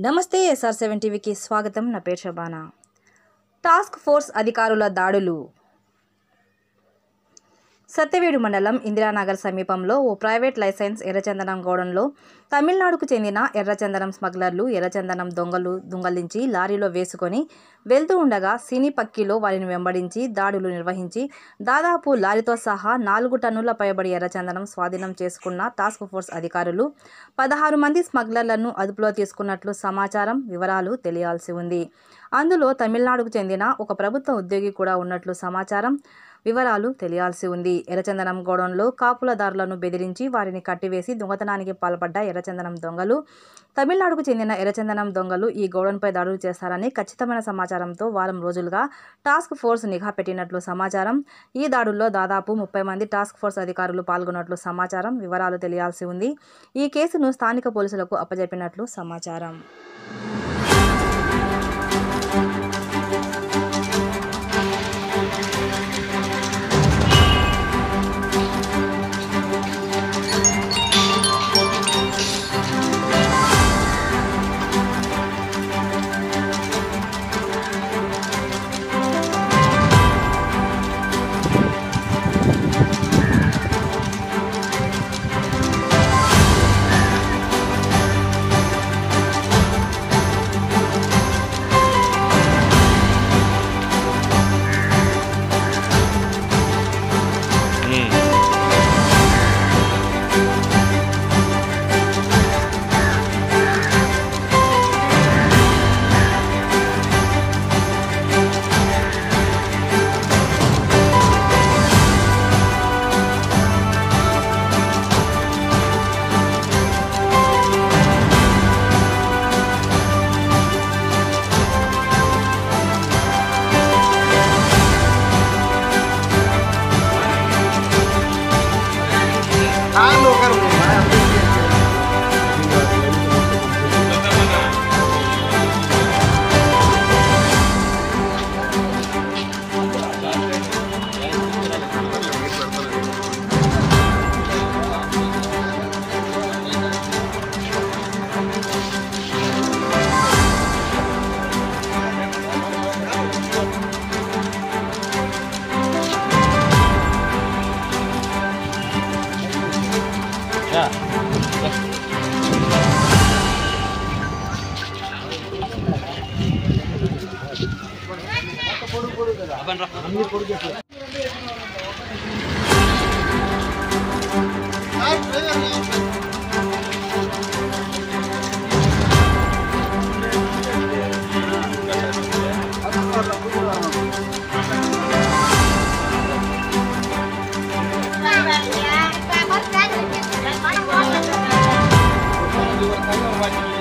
నమస్తే SR7 టీవీకి స్వాగతం. నా పేరు శబానా. టాస్క్ ఫోర్స్ అధికారుల దాడులు. సత్యవేడు మండలం ఇందిరానగర్ సమీపంలో ఓ ప్రైవేట్ లైసెన్స్ ఎర్రచందనం గోడౌన్లో తమిళనాడుకు చెందిన ఎర్రచందనం స్మగ్లర్లు ఎర్రచందనం దొంగలించి లారీలో వేసుకొని వెళ్తూ ఉండగా సినీ పక్కిలో వారిని వెంబడించి దాడులు నిర్వహించి దాదాపు లారీతో సహా 4 టన్నుల పైబడి ఎర్రచందనం స్వాధీనం చేసుకున్న టాస్క్ ఫోర్స్ అధికారులు 16 మంది స్మగ్లర్లను అదుపులో తీసుకున్నట్లు సమాచారం. వివరాలు తెలియాల్సి ఉంది. అందులో తమిళనాడుకు చెందిన ఒక ప్రభుత్వ ఉద్యోగి కూడా ఉన్నట్లు సమాచారం. వివరాలు తెలియాల్సి ఉంది. ఎర్రచందనం గోడౌన్లో కాపులదారులను బెదిరించి వారిని కట్టివేసి దొంగతనానికి పాల్పడ్డ ఎర్రచందనం దొంగలు తమిళనాడుకు చెందిన ఎర్రచందనం దొంగలు ఈ గోడౌన్పై దాడులు చేస్తారని ఖచ్చితమైన సమాచారంతో వారం రోజులుగా టాస్క్ ఫోర్స్ నిఘా పెట్టినట్లు సమాచారం. ఈ దాడుల్లో దాదాపు 30 మంది టాస్క్ ఫోర్స్ అధికారులు పాల్గొన్నట్లు సమాచారం. వివరాలు తెలియాల్సి ఉంది. ఈ కేసును స్థానిక పోలీసులకు అప్పజెప్పినట్లు సమాచారం. Hãy subscribe cho kênh Ghiền Mì Gõ để không bỏ lỡ